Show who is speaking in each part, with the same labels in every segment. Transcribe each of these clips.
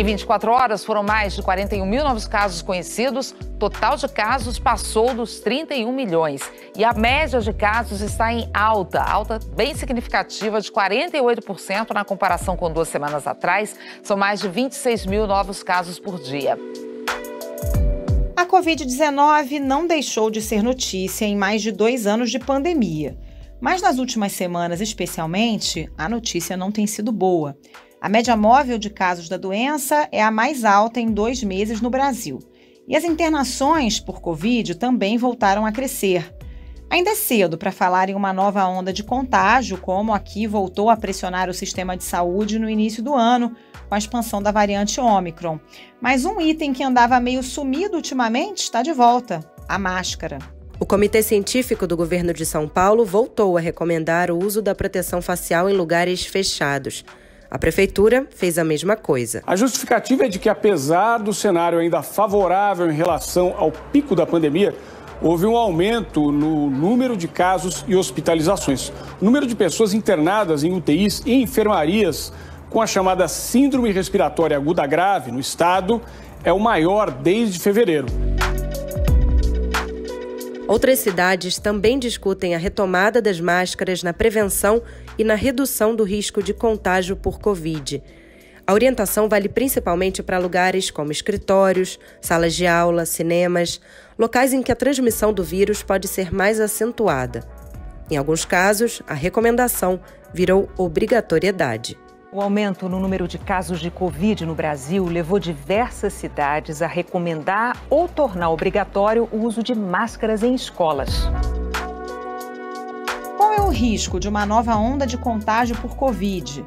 Speaker 1: Em 24 horas, foram mais de 41 mil novos casos conhecidos. Total de casos passou dos 31 milhões. E a média de casos está em alta bem significativa de 48% na comparação com 2 semanas atrás. São mais de 26 mil novos casos por dia.
Speaker 2: A Covid-19 não deixou de ser notícia em mais de 2 anos de pandemia. Mas nas últimas semanas, especialmente, a notícia não tem sido boa. A média móvel de casos da doença é a mais alta em 2 meses no Brasil. E as internações por Covid também voltaram a crescer. Ainda é cedo para falar em uma nova onda de contágio, como aqui voltou a pressionar o sistema de saúde no início do ano, com a expansão da variante Ômicron. Mas um item que andava meio sumido ultimamente está de volta: a máscara.
Speaker 3: O Comitê Científico do Governo de São Paulo voltou a recomendar o uso da proteção facial em lugares fechados. A Prefeitura fez a mesma coisa.
Speaker 4: A justificativa é de que, apesar do cenário ainda favorável em relação ao pico da pandemia, houve um aumento no número de casos e hospitalizações. O número de pessoas internadas em UTIs e enfermarias com a chamada Síndrome Respiratória Aguda Grave no estado é o maior desde fevereiro.
Speaker 3: Outras cidades também discutem a retomada das máscaras na prevenção e na redução do risco de contágio por Covid. A orientação vale principalmente para lugares como escritórios, salas de aula, cinemas, locais em que a transmissão do vírus pode ser mais acentuada. Em alguns casos, a recomendação virou obrigatoriedade.
Speaker 5: O aumento no número de casos de Covid no Brasil levou diversas cidades a recomendar ou tornar obrigatório o uso de máscaras em escolas.
Speaker 2: Qual é o risco de uma nova onda de contágio por Covid?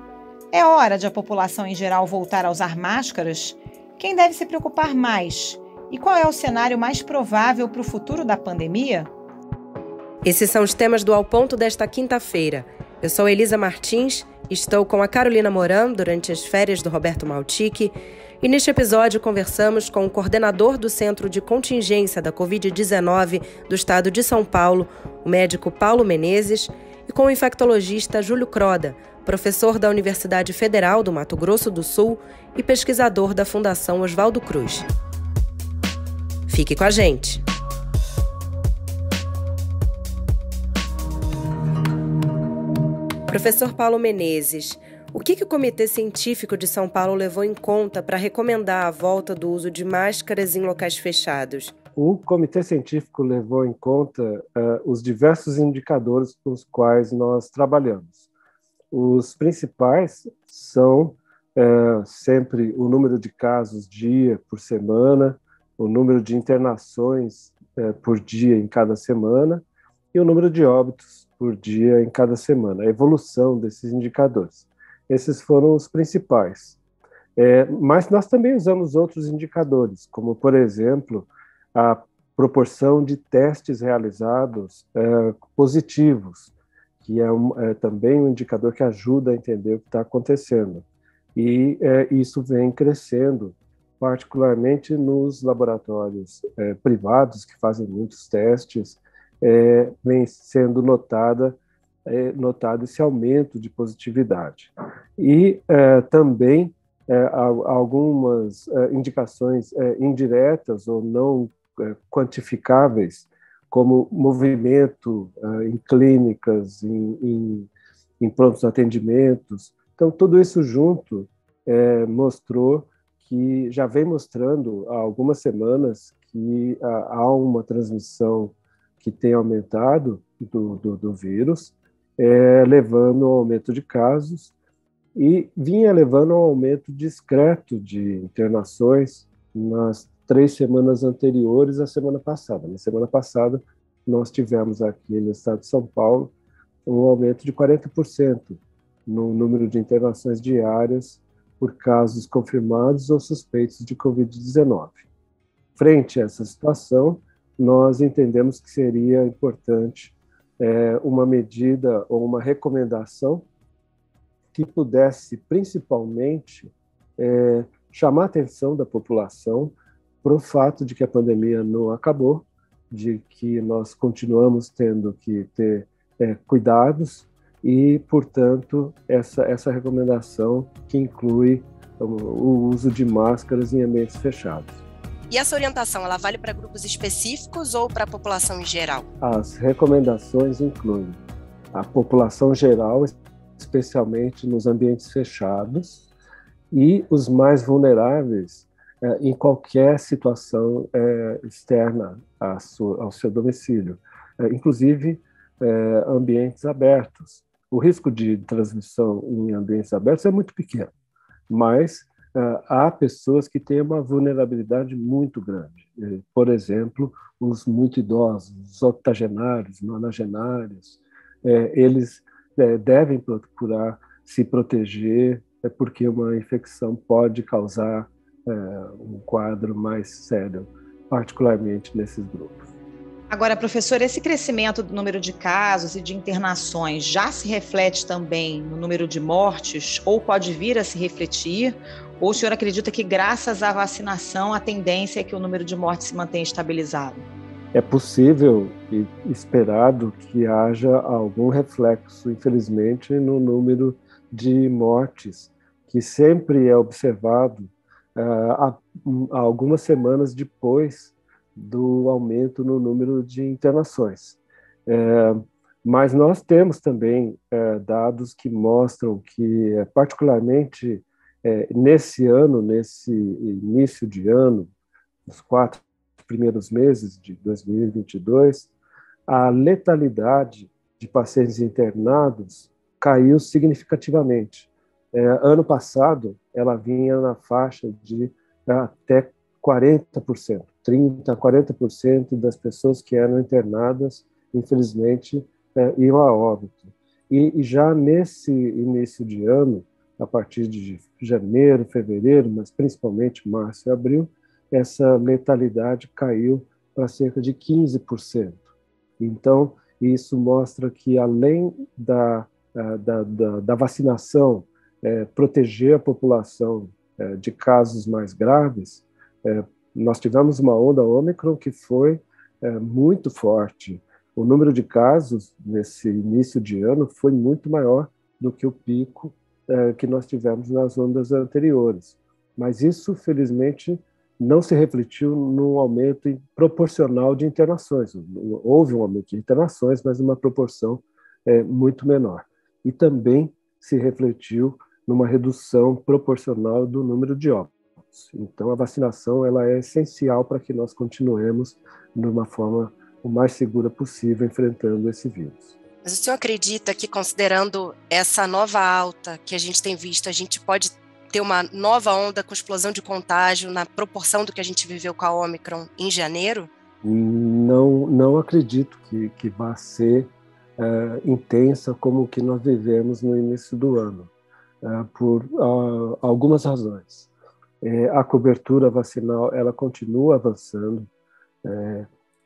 Speaker 2: É hora de a população em geral voltar a usar máscaras? Quem deve se preocupar mais? E qual é o cenário mais provável para o futuro da pandemia?
Speaker 3: Esses são os temas do Ao Ponto desta quinta-feira. Eu sou Elisa Martins, estou com a Carolina Moran durante as férias do Roberto Maltic e neste episódio conversamos com o coordenador do Centro de Contingência da Covid-19 do estado de São Paulo, o médico Paulo Menezes, e com o infectologista Júlio Croda, professor da Universidade Federal do Mato Grosso do Sul e pesquisador da Fundação Oswaldo Cruz. Fique com a gente! Professor Paulo Menezes, o que o Comitê Científico de São Paulo levou em conta para recomendar a volta do uso de máscaras em locais fechados?
Speaker 6: O Comitê Científico levou em conta os diversos indicadores com os quais nós trabalhamos. Os principais são sempre o número de casos dia por semana, o número de internações por dia em cada semana e o número de óbitos por dia em cada semana, a evolução desses indicadores. Esses foram os principais. Mas nós também usamos outros indicadores, como, por exemplo, a proporção de testes realizados positivos, que é também um indicador que ajuda a entender o que está acontecendo. E isso vem crescendo, particularmente nos laboratórios privados, que fazem muitos testes, vem sendo notado esse aumento de positividade. E também algumas indicações indiretas ou não quantificáveis, como movimento em clínicas, em prontos atendimentos. Então, tudo isso junto mostrou que já vem mostrando há algumas semanas que há uma transmissão que tem aumentado do vírus, levando ao aumento de casos e vinha levando ao aumento discreto de internações nas 3 semanas anteriores à semana passada. Na semana passada, nós tivemos aqui no estado de São Paulo um aumento de 40% no número de internações diárias por casos confirmados ou suspeitos de Covid-19. Frente a essa situação, nós entendemos que seria importante uma medida ou uma recomendação que pudesse, principalmente, chamar a atenção da população para o fato de que a pandemia não acabou, de que nós continuamos tendo que ter cuidados e, portanto, essa recomendação que inclui o uso de máscaras em ambientes fechados.
Speaker 3: E essa orientação, ela vale para grupos específicos ou para a população em geral?
Speaker 6: As recomendações incluem a população geral, especialmente nos ambientes fechados, e os mais vulneráveis em qualquer situação externa ao seu domicílio, inclusive ambientes abertos. O risco de transmissão em ambientes abertos é muito pequeno, mas há pessoas que têm uma vulnerabilidade muito grande. Por exemplo, os muito idosos, os octogenários, nonagenários, eles devem procurar se proteger, porque uma infecção pode causar um quadro mais sério, particularmente nesses grupos.
Speaker 2: Agora, professor, esse crescimento do número de casos e de internações já se reflete também no número de mortes, ou pode vir a se refletir? Ou o senhor acredita que, graças à vacinação, a tendência é que o número de mortes se mantenha estabilizado?
Speaker 6: É possível e esperado que haja algum reflexo, infelizmente, no número de mortes, que sempre é observado algumas semanas depois do aumento no número de internações. Mas nós temos também dados que mostram que, particularmente nesse ano, nesse início de ano, nos 4 primeiros meses de 2022, a letalidade de pacientes internados caiu significativamente. Ano passado, ela vinha na faixa de até 40%, 30% a 40% das pessoas que eram internadas, infelizmente, iam a óbito. E já nesse início de ano, a partir de janeiro, fevereiro, mas principalmente março e abril, essa letalidade caiu para cerca de 15%. Então, isso mostra que, além da vacinação proteger a população de casos mais graves, nós tivemos uma onda Ômicron que foi muito forte. O número de casos nesse início de ano foi muito maior do que o pico que nós tivemos nas ondas anteriores. Mas isso, felizmente, não se refletiu no aumento proporcional de internações. Houve um aumento de internações, mas numa proporção muito menor. E também se refletiu numa redução proporcional do número de óbitos. Então, a vacinação ela é essencial para que nós continuemos de uma forma o mais segura possível enfrentando esse vírus.
Speaker 3: Mas o senhor acredita que, considerando essa nova alta que a gente tem visto, a gente pode ter uma nova onda com explosão de contágio na proporção do que a gente viveu com a Ômicron em janeiro?
Speaker 6: Não acredito que vá ser intensa como o que nós vivemos no início do ano, por algumas razões. A cobertura vacinal ela continua avançando.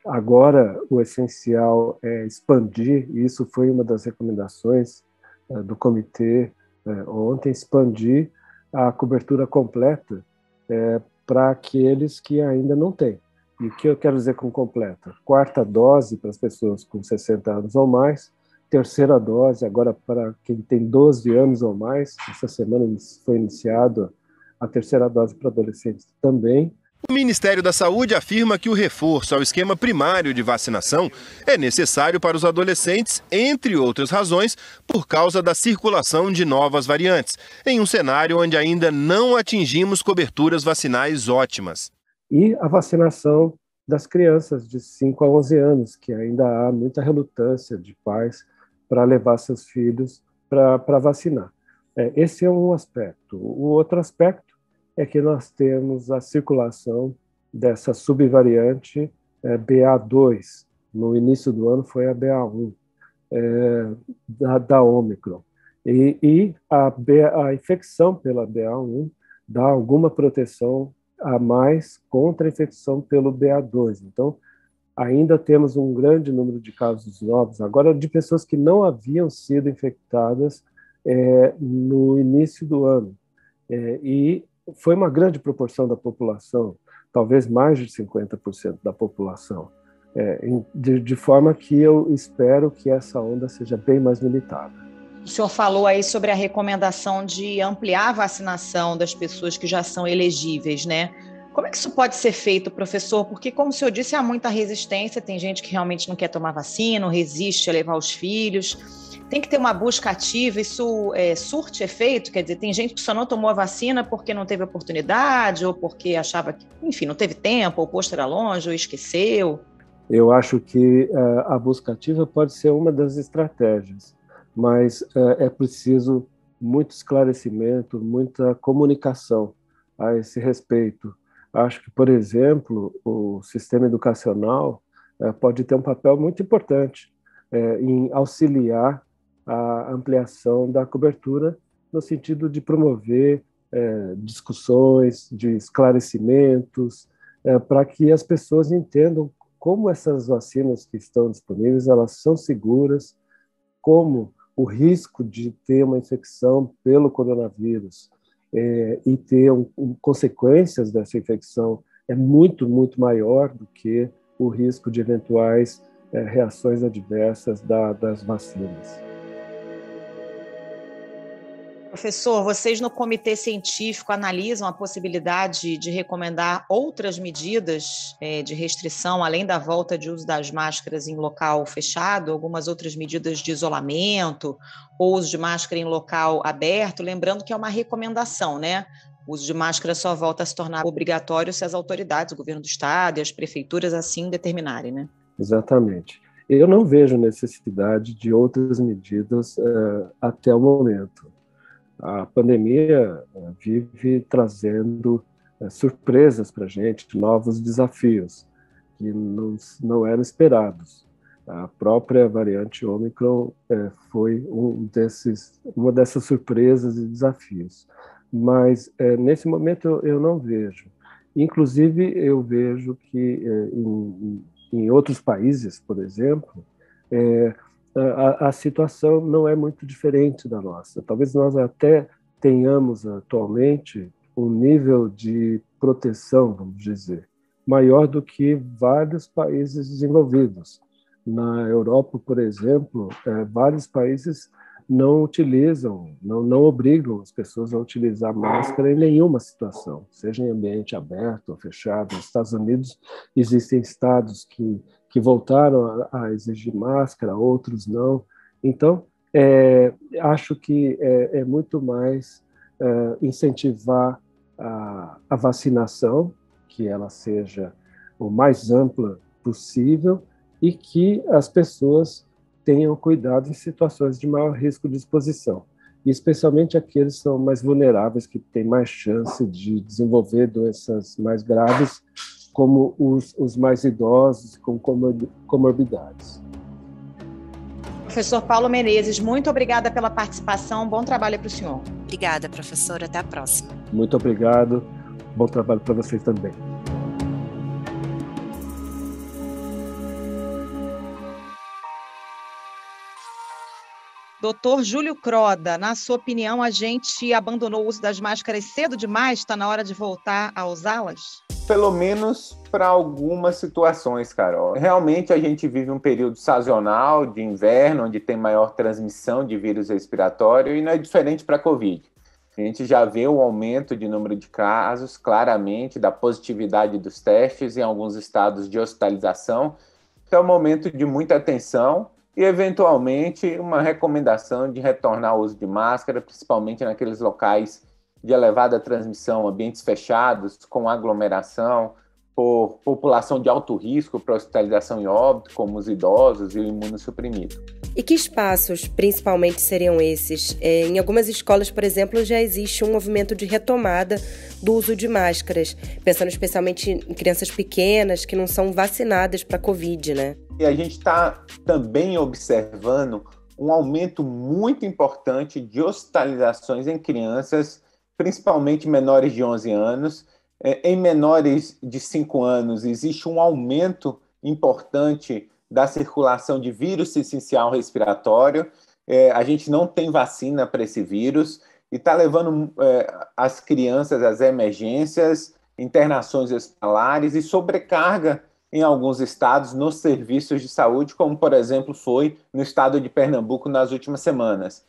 Speaker 6: Agora, o essencial é expandir, e isso foi uma das recomendações do comitê ontem, expandir a cobertura completa para aqueles que ainda não têm. E o que eu quero dizer com completa? 4ª dose para as pessoas com 60 anos ou mais, 3ª dose agora para quem tem 12 anos ou mais, essa semana foi iniciada a 3ª dose para adolescentes também.
Speaker 7: O Ministério da Saúde afirma que o reforço ao esquema primário de vacinação é necessário para os adolescentes, entre outras razões, por causa da circulação de novas variantes, em um cenário onde ainda não atingimos coberturas vacinais ótimas.
Speaker 6: E a vacinação das crianças de 5 a 11 anos, que ainda há muita relutância de pais para levar seus filhos para vacinar. Esse é um aspecto. O outro aspecto é que nós temos a circulação dessa subvariante BA2. No início do ano foi a BA1, da Ômicron. E a infecção pela BA1 dá alguma proteção a mais contra a infecção pelo BA2. Então, ainda temos um grande número de casos novos, agora de pessoas que não haviam sido infectadas no início do ano. E foi uma grande proporção da população, talvez mais de 50% da população, de forma que eu espero que essa onda seja bem mais limitada.
Speaker 2: O senhor falou aí sobre a recomendação de ampliar a vacinação das pessoas que já são elegíveis, né? Como é que isso pode ser feito, professor? Porque, como o senhor disse, há muita resistência, tem gente que realmente não quer tomar vacina, resiste a levar os filhos. Tem que ter uma busca ativa, isso surte efeito? Quer dizer, tem gente que só não tomou a vacina porque não teve oportunidade, ou porque achava que, enfim, não teve tempo, ou o posto era longe, ou esqueceu.
Speaker 6: Eu acho que a busca ativa pode ser uma das estratégias, mas é preciso muito esclarecimento, muita comunicação a esse respeito. Acho que, por exemplo, o sistema educacional pode ter um papel muito importante em auxiliar a ampliação da cobertura, no sentido de promover discussões, de esclarecimentos, para que as pessoas entendam como essas vacinas que estão disponíveis, elas são seguras, como o risco de ter uma infecção pelo coronavírus e ter consequências dessa infecção é muito, muito maior do que o risco de eventuais reações adversas das vacinas.
Speaker 2: Professor, vocês no comitê científico analisam a possibilidade de recomendar outras medidas de restrição, além da volta de uso das máscaras em local fechado, algumas outras medidas de isolamento, ou uso de máscara em local aberto, lembrando que é uma recomendação, né? O uso de máscara só volta a se tornar obrigatório se as autoridades, o governo do estado e as prefeituras assim determinarem, né?
Speaker 6: Exatamente. Eu não vejo necessidade de outras medidas até o momento. A pandemia vive trazendo surpresas para a gente, novos desafios que não eram esperados. A própria variante Ômicron foi uma dessas surpresas e desafios. Mas, nesse momento, eu não vejo. Inclusive, eu vejo que em outros países, por exemplo, a situação não é muito diferente da nossa. Talvez nós até tenhamos atualmente um nível de proteção, vamos dizer, maior do que vários países desenvolvidos. Na Europa, por exemplo, vários países não utilizam, não obrigam as pessoas a utilizar máscara em nenhuma situação, seja em ambiente aberto ou fechado. Nos Estados Unidos existem estados que voltaram a exigir máscara, outros não. Então, acho que é muito mais incentivar a vacinação, que ela seja o mais ampla possível e que as pessoas tenham cuidado em situações de maior risco de exposição, e especialmente aqueles que são mais vulneráveis, que têm mais chance de desenvolver doenças mais graves, como os mais idosos com comorbidades.
Speaker 2: Professor Paulo Menezes, muito obrigada pela participação, bom trabalho para o senhor.
Speaker 3: Obrigada, professora, até a próxima.
Speaker 6: Muito obrigado, bom trabalho para vocês também.
Speaker 2: Doutor Júlio Croda, na sua opinião, a gente abandonou o uso das máscaras cedo demais? Está na hora de voltar a usá-las?
Speaker 8: Pelo menos para algumas situações, Carol. Realmente a gente vive um período sazonal de inverno, onde tem maior transmissão de vírus respiratório, e não é diferente para a Covid. A gente já vê o aumento de número de casos, claramente, da positividade dos testes em alguns estados de hospitalização. Então é um momento de muita atenção e, eventualmente, uma recomendação de retornar ao uso de máscara, principalmente naqueles locais de elevada transmissão, ambientes fechados, com aglomeração, por população de alto risco para hospitalização e óbito, como os idosos e o imunossuprimido.
Speaker 3: E que espaços, principalmente, seriam esses? Em algumas escolas, por exemplo, já existe um movimento de retomada do uso de máscaras, pensando especialmente em crianças pequenas que não são vacinadas para a Covid, né?
Speaker 8: E a gente está também observando um aumento muito importante de hospitalizações em crianças, principalmente menores de 11 anos. Em menores de 5 anos, existe um aumento importante da circulação de vírus sincicial respiratório. A gente não tem vacina para esse vírus e está levando as crianças às emergências, internações hospitalares e sobrecarga em alguns estados nos serviços de saúde, como, por exemplo, foi no estado de Pernambuco nas últimas semanas.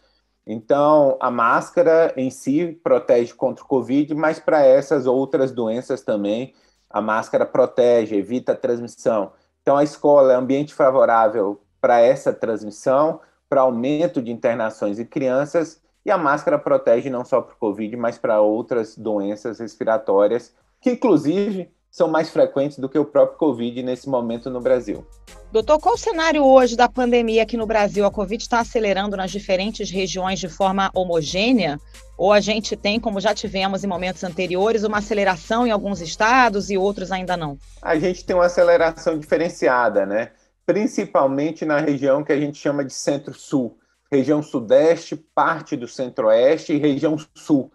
Speaker 8: Então, a máscara em si protege contra o Covid, mas para essas outras doenças também, a máscara protege, evita a transmissão. Então, a escola é um ambiente favorável para essa transmissão, para aumento de internações em crianças, e a máscara protege não só para o Covid, mas para outras doenças respiratórias, que inclusive são mais frequentes do que o próprio Covid nesse momento no Brasil.
Speaker 2: Doutor, qual o cenário hoje da pandemia aqui no Brasil? A Covid está acelerando nas diferentes regiões de forma homogênea? Ou a gente tem, como já tivemos em momentos anteriores, uma aceleração em alguns estados e outros ainda não?
Speaker 8: A gente tem uma aceleração diferenciada, né? Principalmente na região que a gente chama de Centro-Sul, região Sudeste, parte do Centro-Oeste e região Sul.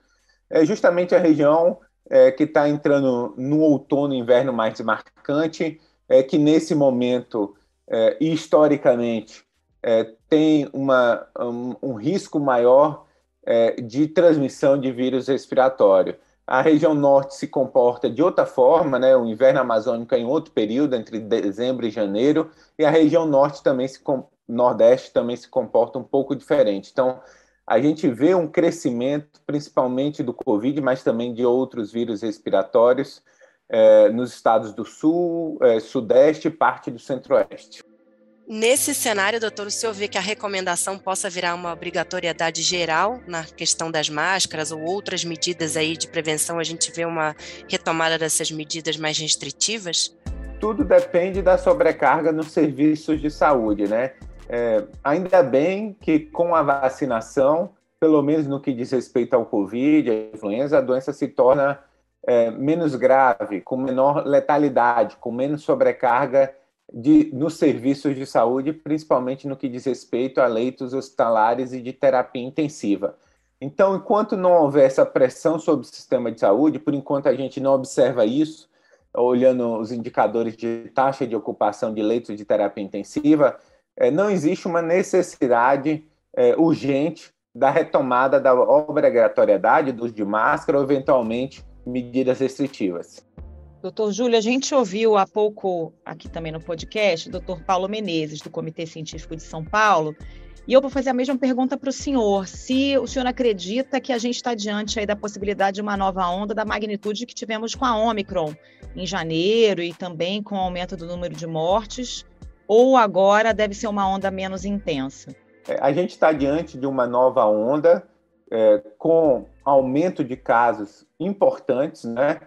Speaker 8: É justamente a região que está entrando no outono e inverno mais marcante, que nesse momento, historicamente, tem um risco maior de transmissão de vírus respiratório. A região norte se comporta de outra forma, né? O inverno amazônico é em outro período, entre dezembro e janeiro, e a região nordeste também se comporta um pouco diferente. Então, a gente vê um crescimento, principalmente do Covid, mas também de outros vírus respiratórios, nos estados do Sul, Sudeste e parte do Centro-Oeste.
Speaker 3: Nesse cenário, doutor, o senhor vê que a recomendação possa virar uma obrigatoriedade geral na questão das máscaras ou outras medidas aí de prevenção? A gente vê uma retomada dessas medidas mais restritivas?
Speaker 8: Tudo depende da sobrecarga nos serviços de saúde, né? Ainda bem que com a vacinação, pelo menos no que diz respeito ao Covid, à influenza, a doença se torna menos grave, com menor letalidade, com menos sobrecarga nos serviços de saúde, principalmente no que diz respeito a leitos hospitalares e de terapia intensiva. Então, enquanto não houver essa pressão sobre o sistema de saúde, por enquanto a gente não observa isso, olhando os indicadores de taxa de ocupação de leitos de terapia intensiva, não existe uma necessidade urgente da retomada da obrigatoriedade do uso de máscara ou, eventualmente, medidas restritivas.
Speaker 2: Doutor Júlio, a gente ouviu há pouco aqui também no podcast o doutor Paulo Menezes, do Comitê Científico de São Paulo, e eu vou fazer a mesma pergunta para o senhor. Se o senhor acredita que a gente está diante aí da possibilidade de uma nova onda da magnitude que tivemos com a Ômicron em janeiro e também com o aumento do número de mortes, ou agora deve ser uma onda menos intensa?
Speaker 8: A gente está diante de uma nova onda com aumento de casos importantes, né?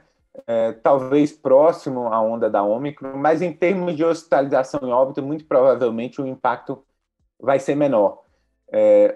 Speaker 8: Talvez próximo à onda da Ômicron, mas em termos de hospitalização e óbito, muito provavelmente o impacto vai ser menor.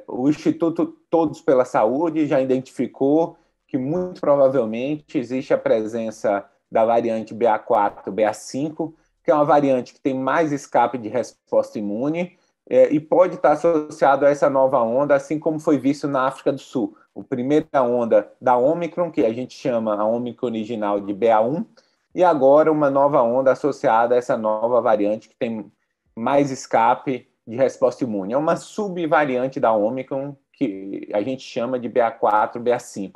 Speaker 8: O Instituto Todos pela Saúde já identificou que muito provavelmente existe a presença da variante BA4, BA5, que é uma variante que tem mais escape de resposta imune e pode estar associado a essa nova onda, assim como foi visto na África do Sul. A primeira onda da Ômicron, que a gente chama a Ômicron original de BA1, e agora uma nova onda associada a essa nova variante que tem mais escape de resposta imune. É uma subvariante da Ômicron que a gente chama de BA4, BA5.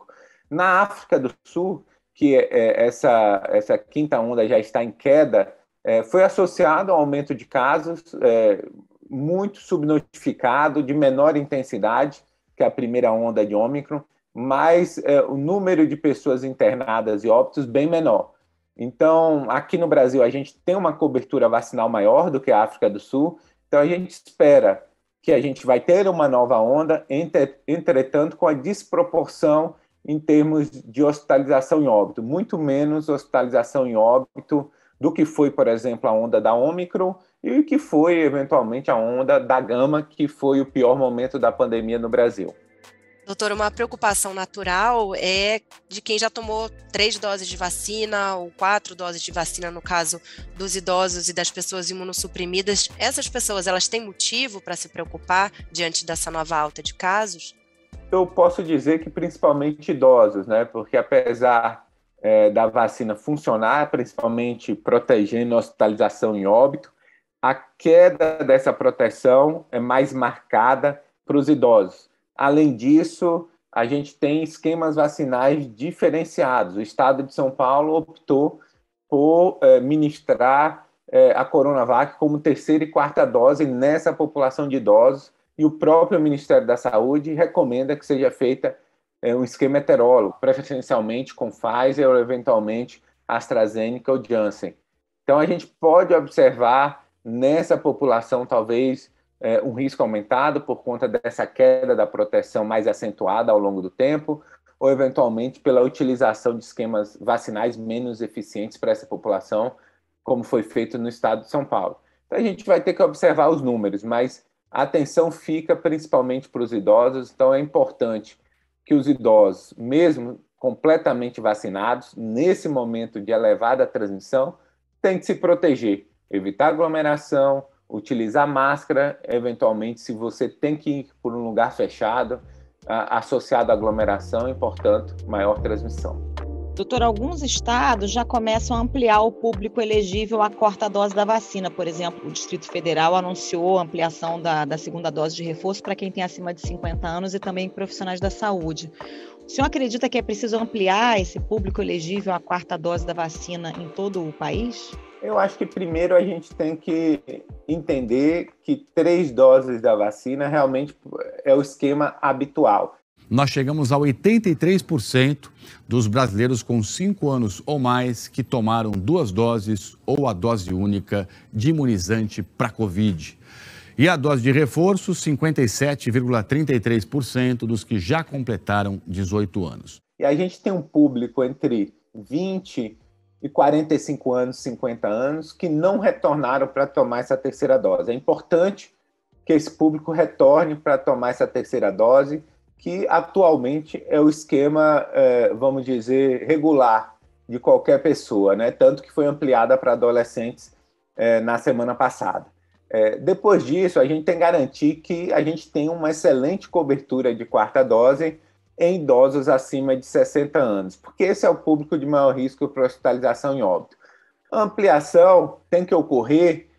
Speaker 8: Na África do Sul, que essa quinta onda já está em queda, foi associado ao aumento de casos muito subnotificado, de menor intensidade que a primeira onda de Ômicron, mas o número de pessoas internadas e óbitos bem menor. Então, aqui no Brasil, a gente tem uma cobertura vacinal maior do que a África do Sul, então a gente espera que a gente vai ter uma nova onda, entretanto, com a desproporção em termos de hospitalização em óbito, muito menos hospitalização em óbito do que foi, por exemplo, a onda da Ômicron e que foi, eventualmente, a onda da Gama, que foi o pior momento da pandemia no Brasil.
Speaker 3: Doutor, uma preocupação natural é de quem já tomou 3 doses de vacina ou 4 doses de vacina, no caso dos idosos e das pessoas imunossuprimidas. Essas pessoas, elas têm motivo para se preocupar diante dessa nova alta de casos?
Speaker 8: Eu posso dizer que principalmente idosos, né? Porque apesar da vacina funcionar, principalmente protegendo a hospitalização em óbito, a queda dessa proteção é mais marcada para os idosos. Além disso, a gente tem esquemas vacinais diferenciados. O estado de São Paulo optou por ministrar a Coronavac como terceira e quarta dose nessa população de idosos, e o próprio Ministério da Saúde recomenda que seja feita um esquema heterólogo, preferencialmente com Pfizer ou eventualmente AstraZeneca ou Janssen. Então a gente pode observar nessa população talvez um risco aumentado por conta dessa queda da proteção mais acentuada ao longo do tempo, ou eventualmente pela utilização de esquemas vacinais menos eficientes para essa população, como foi feito no estado de São Paulo. Então a gente vai ter que observar os números, mas a atenção fica principalmente para os idosos, então é importante que os idosos, mesmo completamente vacinados, nesse momento de elevada transmissão, tenham que se proteger, evitar aglomeração, utilizar máscara, eventualmente, se você tem que ir por um lugar fechado, associado à aglomeração e, portanto, maior transmissão.
Speaker 2: Doutor, alguns estados já começam a ampliar o público elegível à quarta dose da vacina. Por exemplo, o Distrito Federal anunciou a ampliação da segunda dose de reforço para quem tem acima de 50 anos e também profissionais da saúde. O senhor acredita que é preciso ampliar esse público elegível à quarta dose da vacina em todo o país?
Speaker 8: Eu acho que primeiro a gente tem que entender que 3 doses da vacina realmente é o esquema habitual.
Speaker 9: Nós chegamos a 83% dos brasileiros com 5 anos ou mais que tomaram 2 doses ou a dose única de imunizante para Covid. E a dose de reforço, 57,33% dos que já completaram 18 anos.
Speaker 8: E a gente tem um público entre 20 e 45 anos, 50 anos, que não retornaram para tomar essa terceira dose. É importante que esse público retorne para tomar essa terceira dose, que atualmente é o esquema, vamos dizer, regular de qualquer pessoa, né? Tanto que foi ampliada para adolescentes na semana passada. Depois disso, a gente tem que garantir que a gente tem uma excelente cobertura de quarta dose em idosos acima de 60 anos, porque esse é o público de maior risco para hospitalização e óbito. A ampliação tem que ocorrer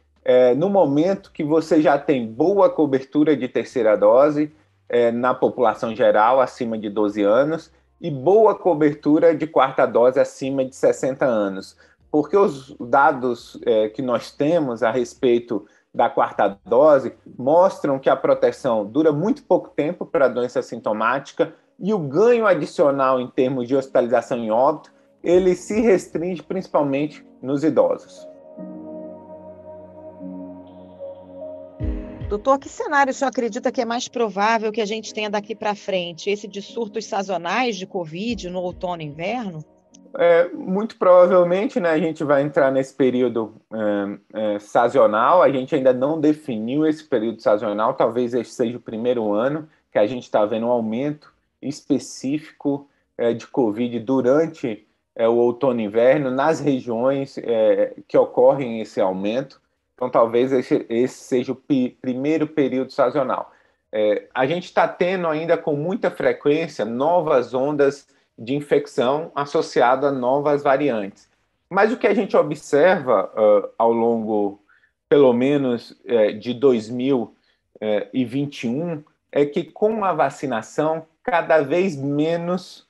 Speaker 8: no momento que você já tem boa cobertura de terceira dose na população geral, acima de 12 anos, e boa cobertura de quarta dose acima de 60 anos. Porque os dados que nós temos a respeito da quarta dose mostram que a proteção dura muito pouco tempo para a doença sintomática e o ganho adicional em termos de hospitalização e óbito, ele se restringe principalmente nos idosos.
Speaker 2: Doutor, que cenário o senhor acredita que é mais provável que a gente tenha daqui para frente? Esse de surtos sazonais de Covid no outono e inverno?
Speaker 8: Muito provavelmente, né, a gente vai entrar nesse período sazonal. A gente ainda não definiu esse período sazonal, talvez esse seja o primeiro ano que a gente está vendo um aumento específico de Covid durante o outono e inverno nas regiões que ocorrem esse aumento. Então, talvez esse seja o primeiro período sazonal. A gente está tendo ainda com muita frequência novas ondas de infecção associada a novas variantes. Mas o que a gente observa ao longo, pelo menos, de 2021, é que com a vacinação, cada vez menos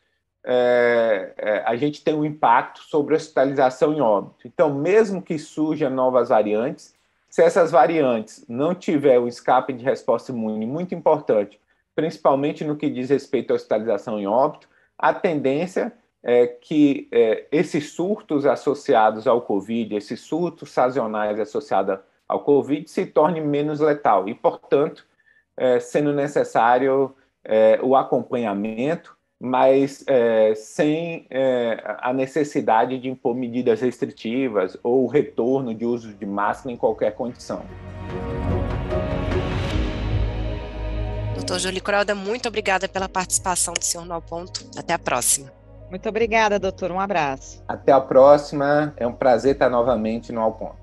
Speaker 8: a gente tem um impacto sobre a hospitalização e óbito. Então, mesmo que surjam novas variantes, se essas variantes não tiverem um escape de resposta imune muito importante, principalmente no que diz respeito à hospitalização e óbito, a tendência é que esses surtos associados ao Covid, esses surtos sazonais associados ao Covid, se tornem menos letal e, portanto, sendo necessário o acompanhamento, mas sem a necessidade de impor medidas restritivas ou o retorno de uso de máscara em qualquer condição.
Speaker 3: Doutor Jolie Crowder, muito obrigada pela participação do senhor no Ao Ponto. Até a próxima.
Speaker 2: Muito obrigada, doutor. Um abraço.
Speaker 8: Até a próxima. É um prazer estar novamente no Ao Ponto.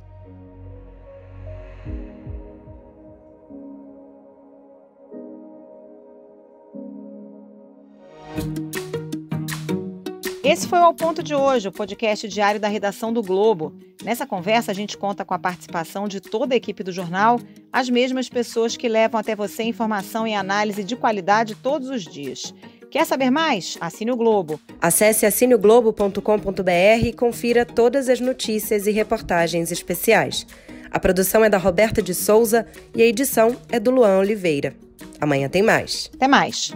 Speaker 2: Esse foi o Ao Ponto de hoje, o podcast diário da redação do Globo. Nessa conversa, a gente conta com a participação de toda a equipe do jornal, as mesmas pessoas que levam até você informação e análise de qualidade todos os dias. Quer saber mais? Assine o Globo.
Speaker 3: Acesse assineoglobo.com.br e confira todas as notícias e reportagens especiais. A produção é da Roberta de Souza e a edição é do Luan Oliveira. Amanhã tem mais.
Speaker 2: Até mais.